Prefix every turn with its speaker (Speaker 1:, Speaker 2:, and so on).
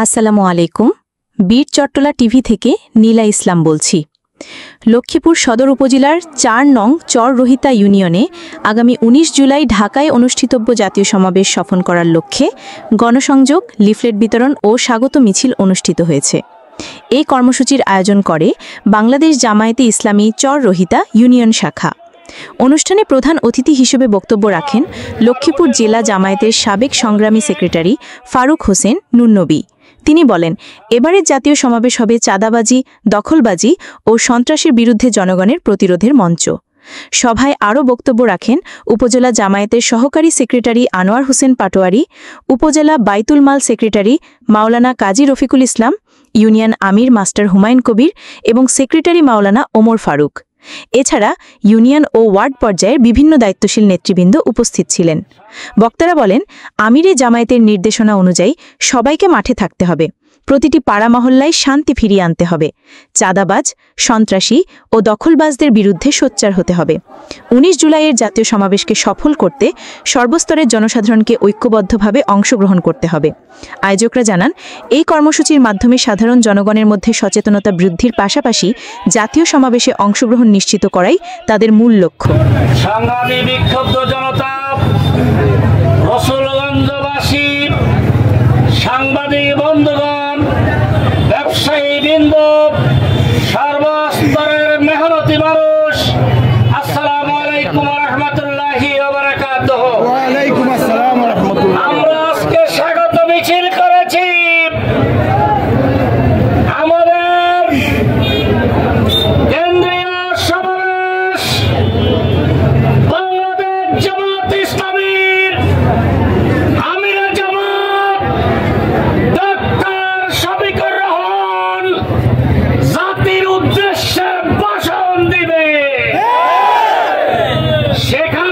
Speaker 1: আসসালামু আলাইকুম। বীর চট্টলা টিভি থেকে নীলা ইসলাম বলছি। লক্ষ্মীপুর সদর উপজেলার ৪ নং চর রোহিতা ইউনিয়নে আগামী ১৯ জুলাই ঢাকায় অনুষ্ঠিতব্য জাতীয় সমাবেশ সফল করার লক্ষ্যে গণসংযোগ, লিফলেট বিতরণ ও স্বাগত মিছিল অনুষ্ঠিত হয়েছে। এই কর্মসূচির আয়োজন করে বাংলাদেশ জামায়াতে ইসলামী চর রোহিতা ইউনিয়ন শাখা। অনুষ্ঠানে প্রধান অতিথি হিসেবে বক্তব্য রাখেন লক্ষ্মীপুর জেলা জামায়াতের সাবেক সংগ্রামী সেক্রেটারি ফারুক হোসেন নুন্নবী। তিনি বলেন, এবারের জাতীয় সমাবেশ হবে চাঁদাবাজি, দখলবাজি ও সন্ত্রাসের বিরুদ্ধে জনগণের প্রতিরোধের মঞ্চ। সভায় আরও বক্তব্য রাখেন উপজেলা জামায়াতের সহকারী সেক্রেটারি আনোয়ার হোসেন পাটোয়ারি, উপজেলা বাইতুল মাল সেক্রেটারি মাওলানা কাজী রফিকুল ইসলাম, ইউনিয়ন আমির মাস্টার হুমায়ুন কবির এবং সেক্রেটারি মাওলানা ওমর ফারুক। এছাড়া ইউনিয়ন ও ওয়ার্ড পর্যায়ের বিভিন্ন দায়িত্বশীল নেতৃবৃন্দ উপস্থিত ছিলেন। বক্তারা বলেন, আমিরে জামায়াতের নির্দেশনা অনুযায়ী সবাইকে মাঠে থাকতে হবে, প্রতিটি পাড়া মহল্লায় শান্তি ফিরিয়ে আনতে হবে, চাঁদাবাজ, সন্ত্রাসী ও দখলবাজদের বিরুদ্ধে সোচ্চার হতে হবে। ১৯ জুলাইয়ের জাতীয় সমাবেশকে সফল করতে সর্বস্তরের জনসাধারণকে ঐক্যবদ্ধভাবে অংশগ্রহণ করতে হবে। আয়োজকরা জানান, এই কর্মসূচির মাধ্যমে সাধারণ জনগণের মধ্যে সচেতনতা বৃদ্ধির পাশাপাশি জাতীয় সমাবেশে অংশগ্রহণ নিশ্চিত করাই তাদের মূল লক্ষ্য।
Speaker 2: সংগ্রামী বিক্ষুব্ধ জনতা, রসুলগঞ্জবাসী, সাংবাদিক বন্ধুগণ, ব্যবসায়ী বৃন্দ, সর্বস্তরের মেহনতি মানুষ, আসসালামু আলাইকুম ওয়া রাহমাতুল্লাহি ওয়া বারাকাতুহু। ওয়া আলাইকুম আসসালাম ওয়া রাহমাতুল্লাহ। আমরা আজকে স্বাগত মিছিল করেছি। আমাদের কেন্দ্রীয় সমাবেশ বাংলাদেশ জামায়াত ইসলামীর আমির জামাত ডক্টর শফিকুর রহমান জাতির উদ্দেশ্যে ভাষণ দিবে। সেখানে